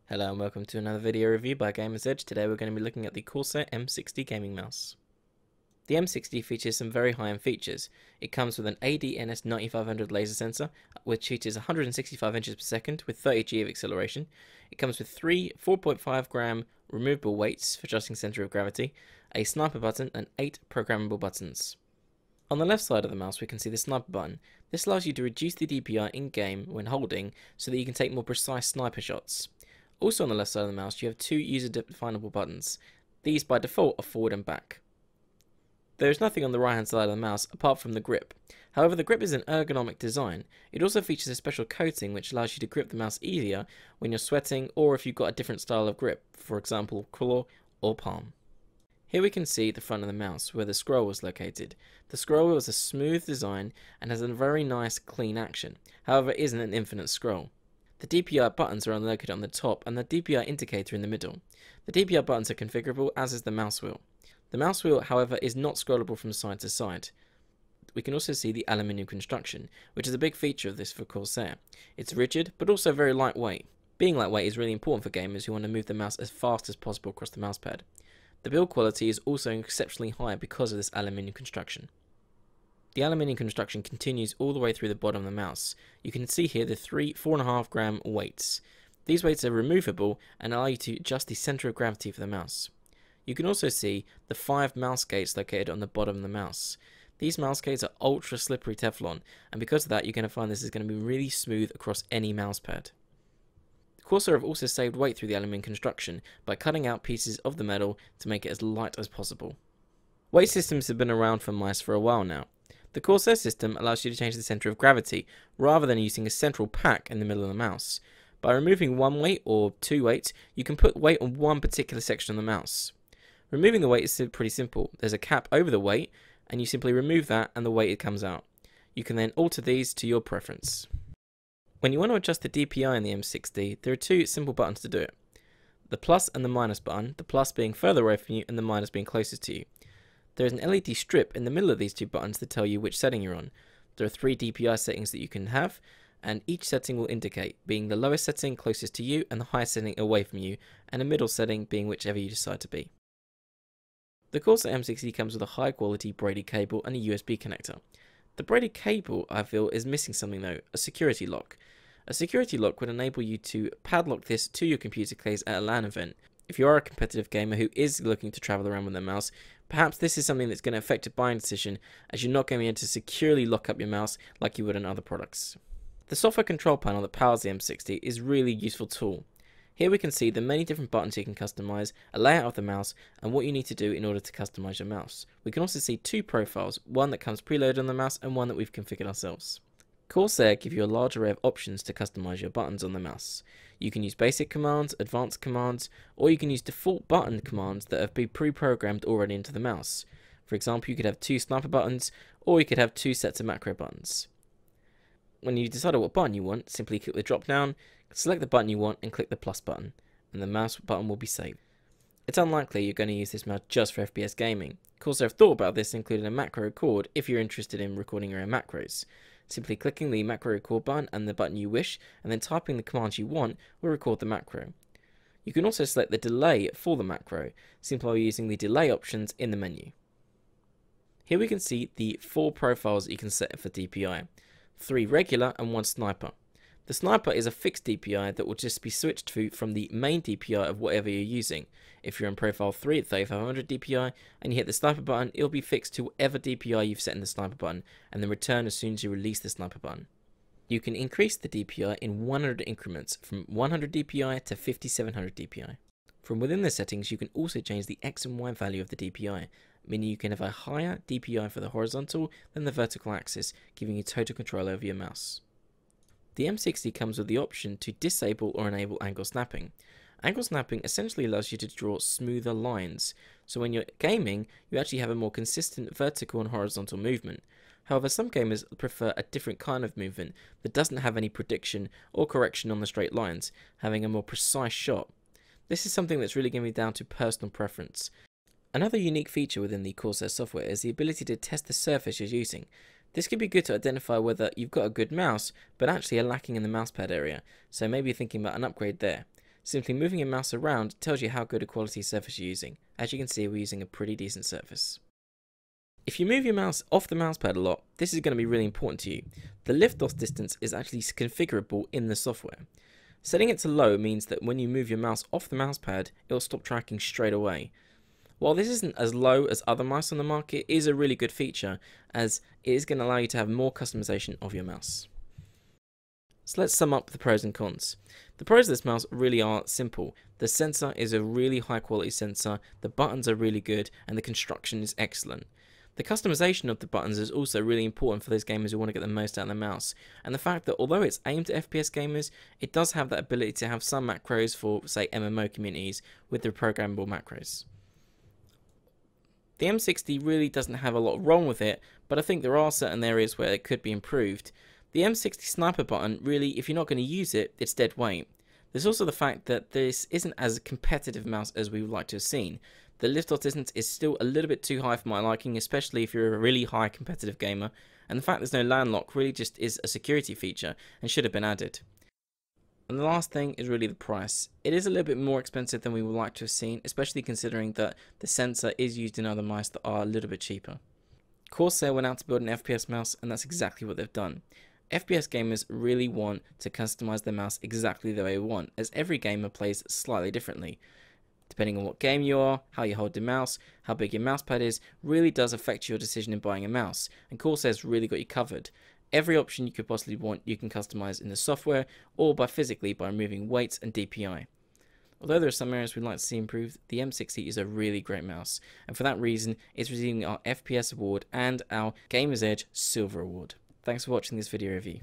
Hello and welcome to another video review by Gamer's Edge. Today we're going to be looking at the Corsair M60 gaming mouse. The M60 features some very high-end features. It comes with an ADNS9500 laser sensor, which features 165 inches per second with 30G of acceleration. It comes with three 4.5 gram removable weights for adjusting center of gravity, a sniper button, and 8 programmable buttons. On the left side of the mouse we can see the sniper button. This allows you to reduce the DPI in-game when holding so that you can take more precise sniper shots. Also on the left side of the mouse you have two user-definable buttons. These by default are forward and back. There is nothing on the right hand side of the mouse apart from the grip. However, the grip is an ergonomic design. It also features a special coating which allows you to grip the mouse easier when you're sweating or if you've got a different style of grip, for example claw or palm. Here we can see the front of the mouse where the scroll was located. The scroll wheel is a smooth design and has a very nice clean action. However, it isn't an infinite scroll. The DPI buttons are located on the top and the DPI indicator in the middle. The DPI buttons are configurable, as is the mouse wheel. The mouse wheel, however, is not scrollable from side to side. We can also see the aluminium construction, which is a big feature of this for Corsair. It's rigid, but also very lightweight. Being lightweight is really important for gamers who want to move the mouse as fast as possible across the mousepad. The build quality is also exceptionally high because of this aluminium construction. The aluminium construction continues all the way through the bottom of the mouse. You can see here the three 4.5 gram weights. These weights are removable and allow you to adjust the center of gravity for the mouse. You can also see the 5 mouse gates located on the bottom of the mouse. These mouse gates are ultra slippery Teflon, and because of that you're going to find this is going to be really smooth across any mousepad. Corsair have also saved weight through the aluminium construction by cutting out pieces of the metal to make it as light as possible. Weight systems have been around for mice for a while now. The Corsair system allows you to change the center of gravity rather than using a central pack in the middle of the mouse. By removing one weight or two weights, you can put weight on one particular section of the mouse. Removing the weight is pretty simple. There's a cap over the weight and you simply remove that and the weight comes out. You can then alter these to your preference. When you want to adjust the DPI in the M60, there are two simple buttons to do it. The plus and the minus button, the plus being further away from you and the minus being closest to you. There is an LED strip in the middle of these two buttons to tell you which setting you're on. There are 3 DPI settings that you can have, and each setting will indicate, being the lowest setting closest to you and the highest setting away from you, and a middle setting being whichever you decide to be. The Corsair M60 comes with a high quality braided cable and a USB connector. The braided cable, I feel, is missing something though, a security lock. A security lock would enable you to padlock this to your computer case at a LAN event. If you are a competitive gamer who is looking to travel around with their mouse, perhaps this is something that's going to affect your buying decision, as you're not going to be able to securely lock up your mouse like you would on other products. The software control panel that powers the M60 is a really useful tool. Here we can see the many different buttons you can customize, a layout of the mouse, and what you need to do in order to customize your mouse. We can also see 2 profiles, one that comes preloaded on the mouse and one that we've configured ourselves. Corsair give you a large array of options to customize your buttons on the mouse. You can use basic commands, advanced commands, or you can use default button commands that have been pre-programmed already into the mouse. For example, you could have 2 sniper buttons, or you could have 2 sets of macro buttons. When you decide what button you want, simply click the drop down, select the button you want and click the plus button, and the mouse button will be saved. It's unlikely you're going to use this mouse just for FPS gaming. Corsair have thought about this, including a macro record if you're interested in recording your own macros. Simply clicking the macro record button and the button you wish, and then typing the commands you want will record the macro. You can also select the delay for the macro, simply by using the delay options in the menu. Here we can see the 4 profiles that you can set for DPI. 3 regular and 1 sniper. The sniper is a fixed DPI that will just be switched to from the main DPI of whatever you're using. If you're on profile 3 at 3500 DPI and you hit the sniper button, it'll be fixed to whatever DPI you've set in the sniper button and then return as soon as you release the sniper button. You can increase the DPI in 100 increments from 100 DPI to 5700 DPI. From within the settings you can also change the X and Y value of the DPI, meaning you can have a higher DPI for the horizontal than the vertical axis, giving you total control over your mouse. The M60 comes with the option to disable or enable angle snapping. Angle snapping essentially allows you to draw smoother lines, so when you're gaming, you actually have a more consistent vertical and horizontal movement. However, some gamers prefer a different kind of movement that doesn't have any prediction or correction on the straight lines, having a more precise shot. This is something that's really going to be down to personal preference. Another unique feature within the Corsair software is the ability to test the surface you're using. This could be good to identify whether you've got a good mouse, but actually are lacking in the mousepad area, so maybe you're thinking about an upgrade there. Simply moving your mouse around tells you how good a quality surface you're using. As you can see, we're using a pretty decent surface. If you move your mouse off the mousepad a lot, this is going to be really important to you. The lift-off distance is actually configurable in the software. Setting it to low means that when you move your mouse off the mousepad, it will stop tracking straight away. While this isn't as low as other mice on the market, it is a really good feature, as it is going to allow you to have more customization of your mouse. So let's sum up the pros and cons. The pros of this mouse really are simple. The sensor is a really high quality sensor, the buttons are really good, and the construction is excellent. The customization of the buttons is also really important for those gamers who want to get the most out of the mouse, and the fact that although it's aimed at FPS gamers, it does have that ability to have some macros for, say, MMO communities with the programmable macros. The M60 really doesn't have a lot wrong with it, but I think there are certain areas where it could be improved. The M60 sniper button, really, if you're not going to use it, it's dead weight. There's also the fact that this isn't as a competitive mouse as we would like to have seen. The lift-off distance is still a little bit too high for my liking, especially if you're a really high competitive gamer, and the fact there's no land lock really just is a security feature and should have been added. And the last thing is really the price. It is a little bit more expensive than we would like to have seen, especially considering that the sensor is used in other mice that are a little bit cheaper. Corsair went out to build an FPS mouse, and that's exactly what they've done. FPS gamers really want to customize their mouse exactly the way they want, as every gamer plays slightly differently. Depending on what game you are, how you hold the mouse, how big your mousepad is, really does affect your decision in buying a mouse, and Corsair's really got you covered. Every option you could possibly want you can customize in the software, or physically by removing weights and DPI. Although there are some areas we'd like to see improved, the M60 is a really great mouse, and for that reason it's receiving our FPS award and our Gamer's Edge Silver Award. Thanks for watching this video review.